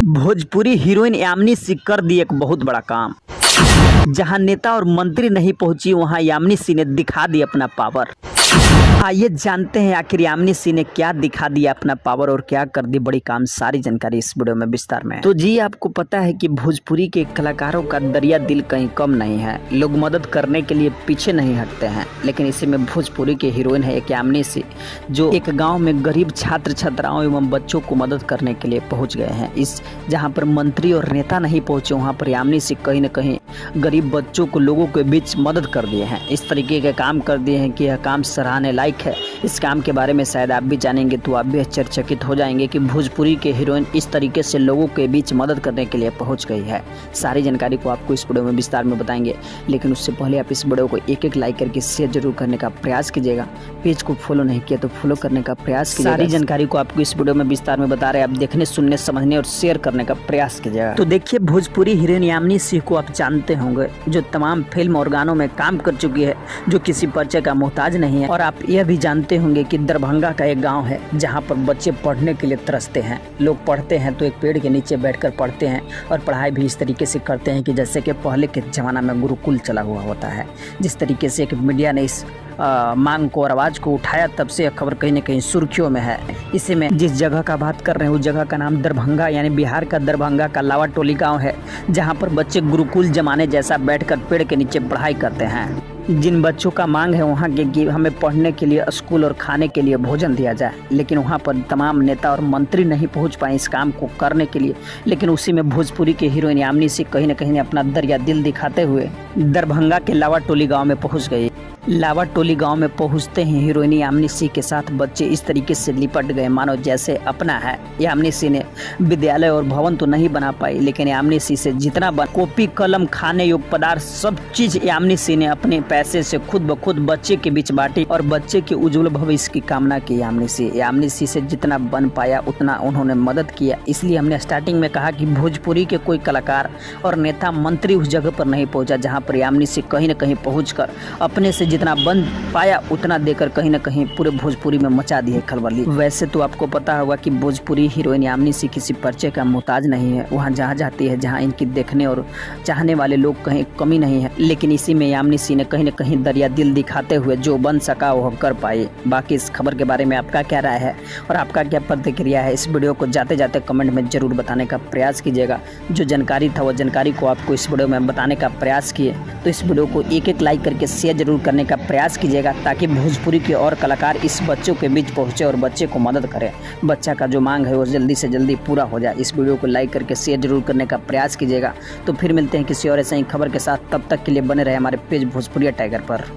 Bhojpuri heroine Yamini Singh कर दी एक बहुत बड़ा काम। जहां नेता और मंत्री नहीं पहुंची वहां यामिनी सिंह ने दिखा दी अपना पावर। आइए जानते हैं आखिर यामिनी सिंह ने क्या दिखा दिया अपना पावर और क्या कर दी बड़ी काम। सारी जानकारी इस वीडियो में विस्तार में। तो जी आपको पता है कि भोजपुरी के कलाकारों का दरिया दिल कहीं कम नहीं है। लोग मदद करने के लिए पीछे नहीं हटते हैं, लेकिन इसी में भोजपुरी के हीरोइन है एक यामिनी सिंह, जो एक गाँव में गरीब छात्र छात्राओं एवं बच्चों को मदद करने के लिए पहुँच गए हैं। इस जहाँ पर मंत्री और नेता नहीं पहुँचे वहाँ पर यामिनी सिंह कहीं न कहीं गरीब बच्चों को लोगों के बीच मदद कर दिए हैं। इस तरीके के काम कर दिए हैं कि यह काम सराहने लायक है। इस काम के बारे में शायद आप भी जानेंगे तो आप भी आश्चर्यचकित हो जाएंगे कि भोजपुरी के हीरोइन इस तरीके से लोगों के बीच मदद करने के लिए पहुंच गई है। सारी जानकारी को आपको इस वीडियो में विस्तार में बताएंगे, लेकिन उससे पहले आप इस वीडियो को एक लाइक करके शेयर जरूर करने का प्रयास कीजिएगा। पेज को फॉलो नहीं किया तो फॉलो करने का प्रयास कीजिएगा। सारी जानकारी को आपको इस वीडियो में विस्तार में बता रहे हैं, आप देखने सुनने समझने और शेयर करने का प्रयास कीजिएगा। तो देखिए, भोजपुरी हीरोइन यामिनी सिंह को आप जानते होंगे, जो तमाम फिल्म और गानों में काम कर चुकी है, जो किसी परिचय का मोहताज नहीं है। और आप यह भी जानते होंगे कि दरभंगा का एक गांव है जहां पर बच्चे पढ़ने के लिए तरसते हैं। लोग पढ़ते हैं तो एक पेड़ के नीचे बैठकर पढ़ते हैं और पढ़ाई भी इस तरीके से करते हैं कि जैसे कि पहले के ज़माना में गुरुकुल चला हुआ होता है। जिस तरीके से एक मीडिया ने इस मांग को और आवाज़ को उठाया, तब से यह खबर कहीं न कहीं सुर्खियों में है। इसी में जिस जगह का बात कर रहे हैं उस जगह का नाम दरभंगा यानी बिहार का दरभंगा का लावा टोली गाँव है, जहाँ पर बच्चे गुरुकुल जमाने जैसा बैठकर पेड़ के नीचे पढ़ाई करते हैं। जिन बच्चों का मांग है वहाँ के कि हमें पढ़ने के लिए स्कूल और खाने के लिए भोजन दिया जाए, लेकिन वहाँ पर तमाम नेता और मंत्री नहीं पहुँच पाए इस काम को करने के लिए। लेकिन उसी में भोजपुरी के हीरोइन यामिनी सिंह कहीं न कहीं अपना दरिया दिल दिखाते हुए दरभंगा के लावा टोली गाँव में पहुँच गई। लावा टोली गांव में पहुंचते ही हीरोइन यामिनी सिंह के साथ बच्चे इस तरीके से लिपट गए मानो जैसे अपना है। यामिनी सिंह ने विद्यालय और भवन तो नहीं बना पाई, लेकिन यामिनी सिंह से जितना कॉपी कलम खाने योग्य पदार्थ सब चीज यामिनी सिंह ने अपने पैसे से खुद ब खुद बच्चे के बीच बांटी और बच्चे के उज्जवल भविष्य की कामना की। यामिनी सिंह से जितना बन पाया उतना उन्होंने मदद किया। इसलिए हमने स्टार्टिंग में कहा कि भोजपुरी के कोई कलाकार और नेता मंत्री उस जगह पर नहीं पहुंचा जहाँ पर यामिनी सिंह कहीं न कहीं पहुँच कर अपने से जितना बन पाया उतना देकर कहीं न कहीं पूरे भोजपुरी में मचा दी है खलबली। वैसे तो आपको पता होगा कि भोजपुरी हीरोइन यामिनी सिंह किसी परिचय का मोहताज नहीं है। वहाँ जहाँ जाती है, जहाँ इनकी देखने और चाहने वाले लोग कहीं कमी नहीं है, लेकिन इसी में यामिनी सिंह ने कहीं न कहीं दरिया दिल दिखाते हुए जो बन सका वह कर पाए। बाकी इस खबर के बारे में आपका क्या राय है और आपका क्या प्रतिक्रिया है, इस वीडियो को जाते जाते कमेंट में जरूर बताने का प्रयास कीजिएगा। जो जानकारी था वो जानकारी को आपको इस वीडियो में बताने का प्रयास किए, तो इस वीडियो को एक लाइक करके शेयर जरूर करने का प्रयास कीजिएगा, ताकि भोजपुरी के और कलाकार इस बच्चों के बीच पहुंचे और बच्चे को मदद करें। बच्चा का जो मांग है वो जल्दी से जल्दी पूरा हो जाए। इस वीडियो को लाइक करके शेयर जरूर करने का प्रयास कीजिएगा। तो फिर मिलते हैं किसी और ऐसे ही खबर के साथ, तब तक के लिए बने रहे हमारे पेज भोजपुरिया टाइगर पर।